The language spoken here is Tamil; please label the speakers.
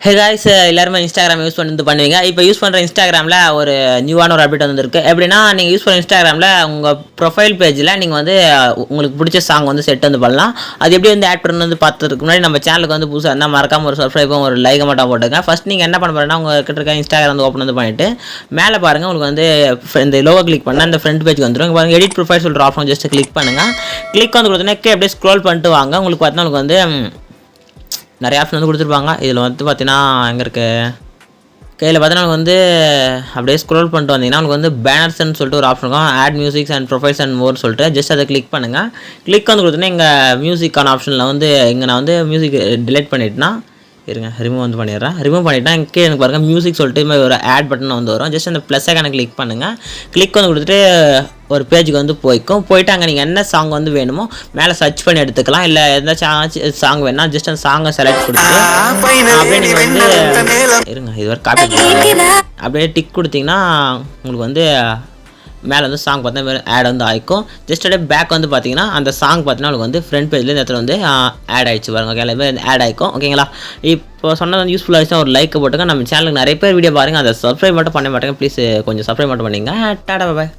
Speaker 1: ஹே காய்ஸ், எல்லாருமே இன்ஸ்டாகிராம் யூஸ் பண்ணி பண்ணுவீங்க. இப்போ யூஸ் பண்ணுற இன்ஸ்டாகிராமில் ஒரு நியூவான ஒரு அப்டேட் வந்துருக்கு. எப்படின்னா, நீங்கள் யூஸ் பண்ணுற இன்ஸ்டாகிராமில் உங்கள் ப்ரொஃபைல் பேஜில் நீங்கள் வந்து உங்களுக்கு பிடிச்ச சாங் வந்து செட் வந்து பண்ணலாம். அது எப்படி வந்து ஆட் பண்ணு வந்து பார்த்ததுக்கு முன்னாடி நம்ம சேனலுக்கு வந்து புதுசாக இருந்தால் மறக்காமல் ஒரு சப்ஸ்கிரைபும் ஒரு லைக் மட்டும் போட்டுங்க. ஃபஸ்ட் நீங்கள் என்ன பண்ண போகிறேன்னா, உங்கள் கிட்ட இருக்க இன்ஸ்டாகிராம் வந்து ஓப்பன் வந்து பண்ணிவிட்டு மேலே பாருங்கள், உங்களுக்கு வந்து இந்த லோகோ கிளிக் பண்ணால் அந்த ஃப்ரண்ட் பேஜ் வந்துடும். பாருங்கள், எடிட் ப்ரொஃபைல் சொல்கிற ஆப்ஷன் ஜஸ்ட் கிளிக் பண்ணுங்கள். கிளிக் வந்து கொடுத்தோன்னே அப்படியே ஸ்க்ரோல் பண்ணிட்டு வாங்க. உங்களுக்கு பார்த்தா உங்களுக்கு வந்து நிறைய ஆப்ஷன் வந்து கொடுத்துருப்பாங்க. இதில் வந்து பார்த்தீங்கன்னா எங்கே இருக்குது கையில் பார்த்தீங்கன்னா வந்து அப்படியே ஸ்க்ரோல் பண்ணிட்டு வந்தீங்கன்னா உங்களுக்கு வந்து பேனர்ஸ்ன்னு சொல்லிட்டு ஒரு ஆப்ஷன் இருக்கும். Add musics and profiles and more சொல்லிட்டு ஜஸ்ட் அதை கிளிக் பண்ணுங்கள். கிளிக் வந்து கொடுத்தோன்னா இங்கே மியூசிக்கான ஆப்ஷனில் வந்து இங்கே நான் வந்து மியூசிக் டிலீட் பண்ணிட்டேன்னா இருங்க, ரிமூவ் வந்து பண்ணிடுறேன். ரிமூவ் பண்ணிவிட்டா இங்கே எனக்கு பாருங்கள் மியூசிக் சொல்லிட்டு இது ஒரு ஆட் பட்டன் வந்து வரும். ஜஸ்ட் அந்த ப்ளஸ் ஐக்கானை கிளிக் பண்ணுங்கள். கிளிக் வந்து கொடுத்துட்டு ஒரு பேஜுக்கு வந்து போயிட்டு அங்கே நீங்கள் என்ன சாங் வந்து வேணுமோ மேலே சர்ச் பண்ணி எடுத்துக்கலாம். இல்லை எந்த சாங் வேணும்னா ஜஸ்ட் அந்த சாங்கை செலக்ட் கொடுத்துட்டு அப்படியே நீங்கள் வந்து இருங்க இது வரை காப்பி அப்படியே டிக் கொடுத்தீங்கன்னா உங்களுக்கு வந்து மேலே வந்து சாங் பார்த்தா ஆட் வந்து ஆகிக்கும். ஜஸ்ட் அப்படியே பேக் வந்து பார்த்தீங்கன்னா அந்த சாங் பார்த்தீங்கன்னா உங்களுக்கு வந்து ஃப்ரண்ட் பேஜில் இந்த இடத்துல வந்து ஆட் ஆகிடுச்சு பாருங்க. ஓகே, எல்லாமே ஆட் ஆகிக்கும். ஓகேங்களா, இப்போ சொன்னது வந்து யூஸ்ஃபுல்லாக ஆகிடுச்சுன்னா ஒரு லைக் போட்டுங்க. நம்ம சேனலுக்கு நிறைய பேர் வீடியோ பாருங்கள், அதை சப்ஸ்கிரைப் மட்டும் பண்ண மாட்டேங்க. ப்ளீஸ் கொஞ்சம் சப்ஸ்கிரைப் மட்டும் பண்ணிங்க. டாடா பாய்.